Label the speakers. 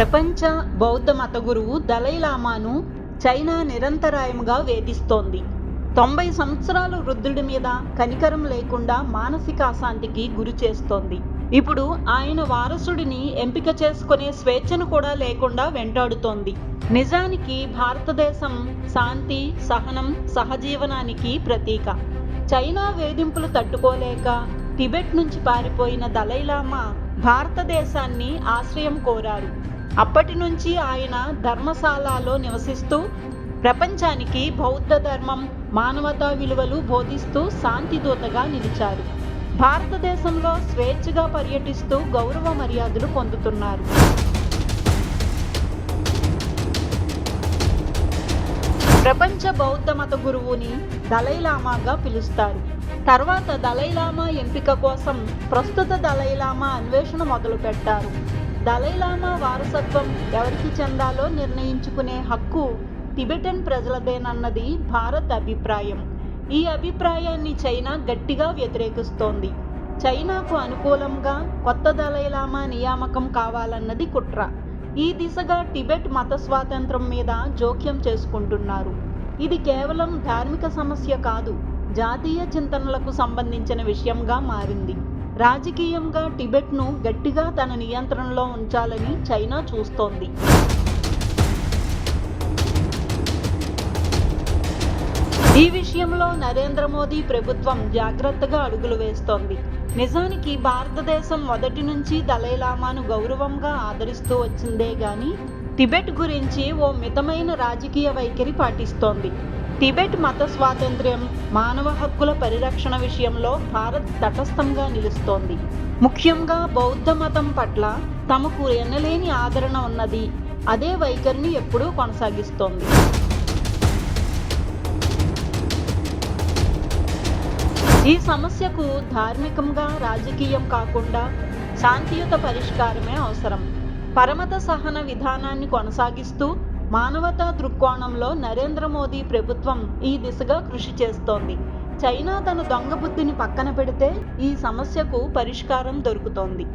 Speaker 1: ప్రపంచ బౌద్ధ మత గురువు దలైలామాను చైనా నిరంతరాయంగా వేధిస్తోంది. 90 సంవత్సరాల వృద్ధుడి మీద కనికరం లేకుండా మానసిక అశాంతికి గురి చేస్తోంది. ఇప్పుడు ఆయన వారసుడిని ఎంపిక చేసుకునే స్వేచ్ఛను కూడా లేకుండా వెంటాడుతోంది. నిజానికి భారతదేశం శాంతి, సహనం, సహజీవనానికి ప్రతీక. చైనా వేధింపులు తట్టుకోలేక టిబెట్ నుంచి పారిపోయిన దలైలామా భారతదేశాన్ని ఆశ్రయం కోరారు. అప్పటి నుంచి ఆయన ధర్మశాలలో నివసిస్తూ ప్రపంచానికి బౌద్ధ ధర్మం, మానవతా విలువలు బోధిస్తూ శాంతిదూతగా నిలిచారు. భారతదేశంలో స్వేచ్ఛగా పర్యటిస్తూ గౌరవ మర్యాదలు పొందుతున్నారు. ప్రపంచ బౌద్ధ మత గురువుని దలైలామాగా పిలుస్తారు. తర్వాత దలైలామా ఎంపిక కోసం ప్రస్తుత దలైలామా అన్వేషణ మొదలుపెట్టారు. దలైలామా వారసత్వం ఎవరికి చెందాలో నిర్ణయించుకునే హక్కు టిబెటన్ ప్రజలదేనన్నది భారత్ అభిప్రాయం. ఈ అభిప్రాయాన్ని చైనా గట్టిగా వ్యతిరేకిస్తోంది. చైనాకు అనుకూలంగా కొత్త దలైలామా నియామకం కావాలన్నది కుట్ర. ఈ దిశగా టిబెట్ మత స్వాతంత్రం మీద జోక్యం చేసుకుంటున్నారు. ఇది కేవలం ధార్మిక సమస్య కాదు, జాతీయ చింతనలకు సంబంధించిన విషయంగా మారింది. రాజకీయంగా టిబెట్ను గట్టిగా తన నియంత్రణలో ఉంచాలని చైనా చూస్తోంది. ఈ విషయంలో నరేంద్ర మోదీ ప్రభుత్వం జాగ్రత్తగా అడుగులు వేస్తోంది. నిజానికి భారతదేశం మొదటి నుంచి దలైలామాను గౌరవంగా ఆదరిస్తూ వచ్చిందే గాని టిబెట్ గురించి ఓ మితమైన రాజకీయ వైఖరి పాటిస్తోంది. టిబెట్ మత స్వాతంత్ర్యం, మానవ హక్కుల పరిరక్షణ విషయంలో భారత్ తటస్థంగా నిలుస్తోంది. ముఖ్యంగా బౌద్ధ మతం పట్ల తమకు ఎన్నలేని ఆదరణ ఉన్నది. అదే వైఖరిని ఎప్పుడూ కొనసాగిస్తోంది. ఈ సమస్యకు ధార్మికంగా, రాజకీయం కాకుండా శాంతియుత పరిష్కారమే అవసరం. పరమత సహన విధానాన్ని కొనసాగిస్తూ మానవతా దృక్కోణంలో నరేంద్ర మోదీ ప్రభుత్వం ఈ దిశగా కృషి చేస్తోంది. చైనా తన దొంగ బుద్ధిని పక్కన పెడితే ఈ సమస్యకు పరిష్కారం దొరుకుతోంది.